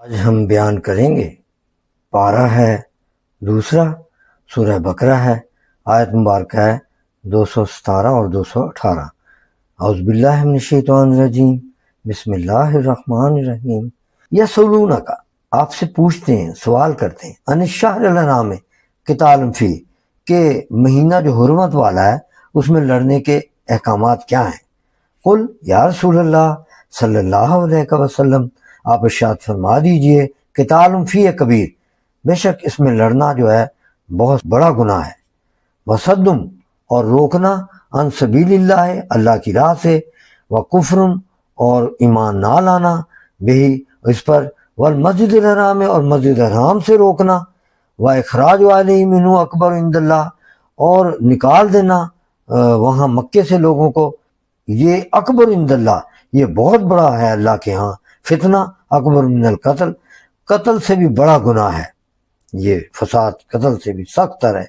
آج ہم بیان کریں گے پارہ ہے دوسرا، سورہ بقرہ ہے، آیت مبارکہ ہے 217 اور 218۔ اعوذ باللہ من الشیطان الرجیم، بسم اللہ الرحمن الرحیم۔ یسألونک، آپ سے پوچھتے ہیں، سوال کرتے ہیں، ان الشہر الحرام قتال فیہ، کہ مہینہ جو حرمت والا ہے اس میں لڑنے کے احکامات کیا ہیں؟ قل یا رسول اللہ صلی اللہ علیہ وسلم، آپ ارشاد فرما دیجئے، قتال فیہ کبیر، بے شک اس میں لڑنا جو ہے بہت بڑا گناہ ہے، وصدم، اور روکنا، عن سبیل اللہ، اللہ کی راہ سے، وکفر، اور ایمان نہ لانا، بہی، اس پر، والمسجد الحرام، اور مسجد الحرام سے روکنا، واخراج علیہ منہ اکبر عند اللہ، اور نکال دینا وہاں مکے سے لوگوں کو، یہ اکبر عند اللہ، یہ بہت بڑا ہے اللہ کے ہاں، فتنہ اکبر من القتل، قتل سے بھی بڑا گناہ ہے یہ فساد، قتل سے بھی سخت تر ہے۔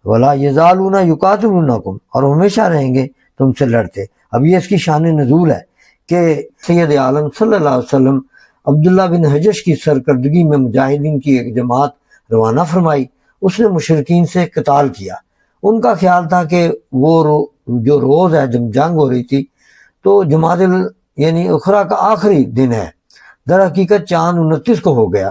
ولا یزالون یقاتلونکم، اور ہمیشہ رہیں گے تم سے لڑتے۔ اب یہ اس کی شان نزول ہے کہ سید عالم صلی اللہ علیہ وسلم عبداللہ بن حجش کی سرکردگی میں مجاہدین کی ایک جماعت روانہ فرمائی، اس نے مشرکین سے قتال کیا۔ ان کا خیال تھا کہ وہ جو روز ہے جب جنگ ہو رہی تھی تو جمادی یعنی اخرا کا آخری دن ہے، در حقیقت چاند 29 کو ہو گیا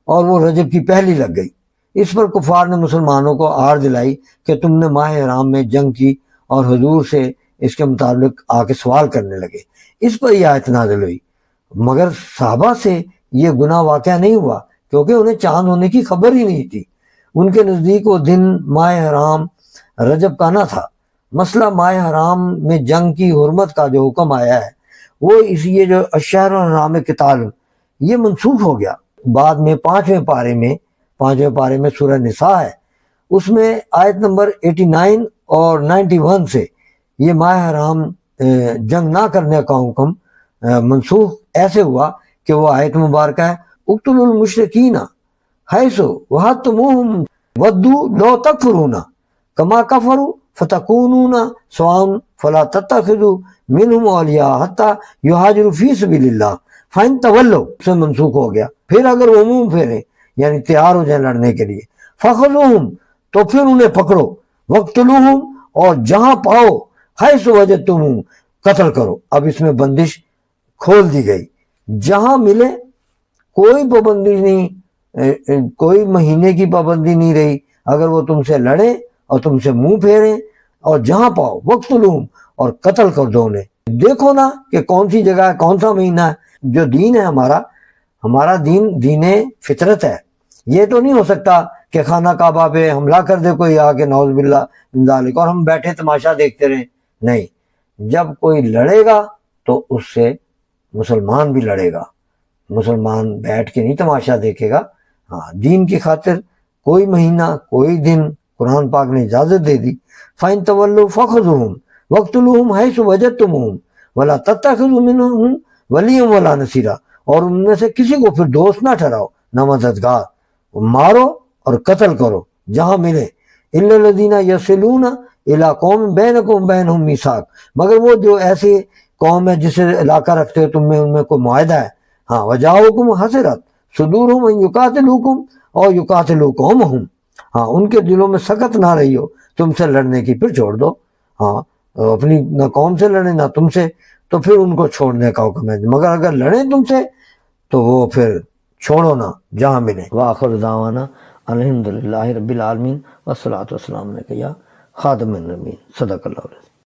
اور وہ رجب کی پہلی لگ گئی۔ اس پر کفار نے مسلمانوں کو آڑ دلائی کہ تم نے ماہ حرام میں جنگ کی، اور حضور سے اس کے مطابق آ کے سوال کرنے لگے۔ اس پر یہ آیت نازل ہوئی، مگر صحابہ سے یہ گناہ واقع نہیں ہوا کیونکہ انہیں چاند ہونے کی خبر ہی نہیں تھی۔ ان کے نزدیک وہ دن ماہ حرام رجب کا نہ تھا۔ مسئلہ ماہ حرام میں جنگ کی حرمت کا جو حکم آیا ہے وہ اس یہ جو الشہر الحرام قتال، یہ منسوخ ہو گیا۔ بعد میں پانچویں پارے میں سورہ نساء ہے، اس میں آیت نمبر 89 اور 91 سے یہ ماہ حرام جنگ نہ کرنے کا حکم منسوخ ایسے ہوا کہ وہ آیت مبارکہ ہے، اقتلوا المشرکین حیث وجدتموہم ودوا لو تکفرون کما کفروا فتکونون سواء فلا تتخذوا منہم اولیاء حتی یہاجروا فی سبیل اللہ فإن تولوا سے منسوخ ہو گیا۔ پھر اگر وہ منہ پھیرے یعنی تیار ہو جائیں لڑنے کے لیے، فخذوہم، تو پھر انہیں پکڑو، وقتلوہم، اور جہاں پاؤ، حیث وجدتموہم، قتل کرو۔ اب اس میں بندش کھول دی گئی، جہاں ملے، کوئی پابندی نہیں، کوئی مہینے کی پابندی نہیں رہی، اگر وہ تم سے لڑیں اور تم سے منہ پھیریں، اور جہاں پاؤ وقتلوہم، اور قتل کر دو انہیں۔ دیکھو نا کہ کون سی جگہ ہے، کون سا مہینہ ہے۔ جو دین ہے ہمارا دین فطرت ہے۔ یہ تو نہیں ہو سکتا کہ خانہ کعبہ پہ حملہ کر دے کوئی آ کے، نعوذ باللہ من ذالک، اور ہم بیٹھے تماشا دیکھتے رہیں۔ نہیں، جب کوئی لڑے گا تو اس سے مسلمان بھی لڑے گا، مسلمان بیٹھ کے نہیں تماشا دیکھے گا۔ ہاں، دین کی خاطر کوئی مہینہ، کوئی دن قرآن پاک نے اجازت دے دی۔ فَإِن تَوَلُّوا فَخُذُوهُمْ وَاقْتُلُوهُمْ حَيْثُ وَجَدتُّمُوهُمْ وَلَا تَتَّخِذُوا مِنْهُمْ وَلِيًّا وَلَا نَصِيرًا، اور ان میں سے کسی کو پھر دوست نہ ٹھہراؤ نہ مددگار، مارو اور قتل کرو جہاں ملے۔ إِلَّا الَّذِينَ يَصِلُونَ إِلَىٰ قَوْمٍ بَيْنَكُمْ وَبَيْنَهُم مِّيثَاقٌ، مگر وہ جو ایسی قوم ہے جسے علاقہ رکھتے ہو تم میں، ان میں کوئی معاہدہ ہے۔ ہاں، وَجَاءُوكُمْ حَسِرَتْ صُدُورُهُمْ أَن يُقَاتِلُوكُمْ أَوْ يُقَاتِلُوا قَوْمَهُمْ، ہاں، ان کے دلوں میں سخت نہ رہی ہو تم سے لڑنے کی، پھر چھوڑ دو۔ ہاں، اپنی نہ قوم سے لڑیں نہ تم سے، تو پھر ان کو چھوڑنے کا حکم ہے، مگر اگر لڑیں تم سے تو وہ پھر چھوڑو نہ جہاں ملے۔ وآخر دعوانا الحمدللہ رب العالمین، والصلاۃ والسلام علیک یا خاتم النبیین، صدق اللہ العظیم۔